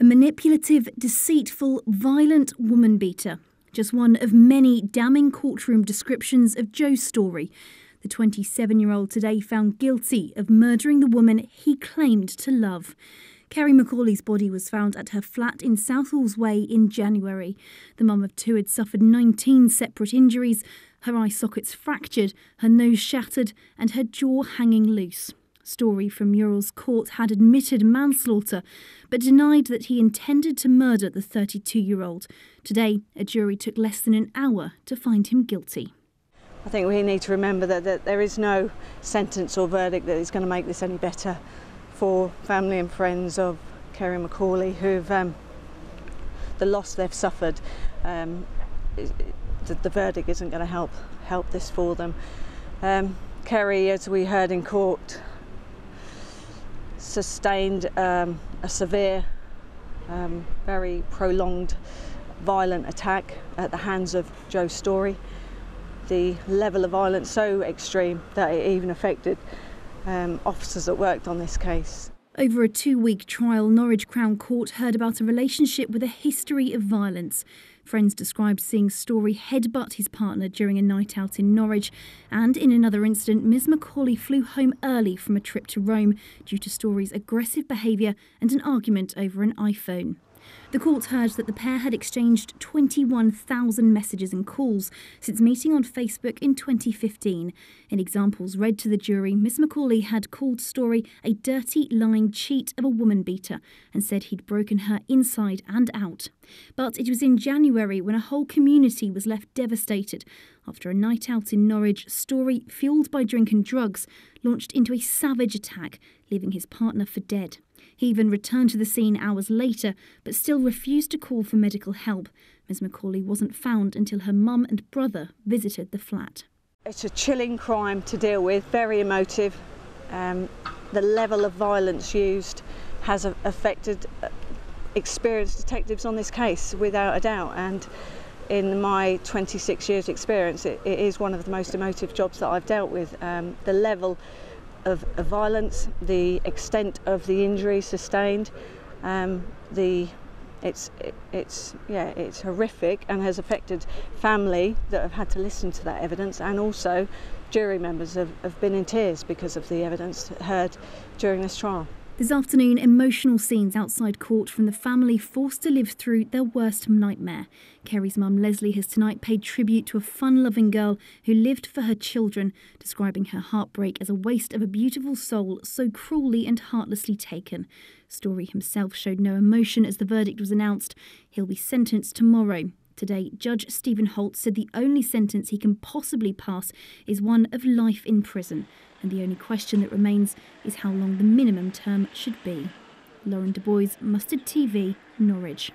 manipulative, deceitful, violent woman beater. Just one of many damning courtroom descriptions of Joe Storey, the 27-year-old today found guilty of murdering the woman he claimed to love. Kerri McAuley's body was found at her flat in Southalls Way in January. The mum of two had suffered 19 separate injuries, her eye sockets fractured, her nose shattered and her jaw hanging loose. Storey from Murrells Court had admitted manslaughter, but denied that he intended to murder the 32-year-old. Today, a jury took less than an hour to find him guilty. I think we need to remember that there is no sentence or verdict that is going to make this any better for family and friends of Kerri McAuley, who've the loss they've suffered. The verdict isn't going to help this for them. Kerri, as we heard in court, sustained a severe, very prolonged, violent attack at the hands of Joe Storey. The level of violence so extreme that it even affected officers that worked on this case. Over a 2-week trial, Norwich Crown Court heard about a relationship with a history of violence. Friends described seeing Storey headbutt his partner during a night out in Norwich. And in another incident, Ms McAuley flew home early from a trip to Rome due to Storey's aggressive behaviour and an argument over an iPhone. The court heard that the pair had exchanged 21,000 messages and calls since meeting on Facebook in 2015. In examples read to the jury, Miss McAuley had called Storey a dirty, lying cheat of a woman beater and said he'd broken her inside and out. But it was in January when a whole community was left devastated after a night out in Norwich. Storey, fuelled by drink and drugs, launched into a savage attack, leaving his partner for dead. He even returned to the scene hours later, but still refused to call for medical help. Ms McAuley wasn't found until her mum and brother visited the flat. It's a chilling crime to deal with, very emotive. The level of violence used has affected experienced detectives on this case, without a doubt. And in my 26 years experience, it is one of the most emotive jobs that I've dealt with. The level of violence, the extent of the injury sustained, it's horrific and has affected family that have had to listen to that evidence, and also jury members have been in tears because of the evidence heard during this trial. This afternoon, emotional scenes outside court from the family forced to live through their worst nightmare. Kerri's mum, Leslie, has tonight paid tribute to a fun-loving girl who lived for her children, describing her heartbreak as a waste of a beautiful soul so cruelly and heartlessly taken. Storey himself showed no emotion as the verdict was announced. He'll be sentenced tomorrow. Today, Judge Stephen Holt said the only sentence he can possibly pass is one of life in prison. And the only question that remains is how long the minimum term should be. Lauren Du Bois, Mustard TV, Norwich.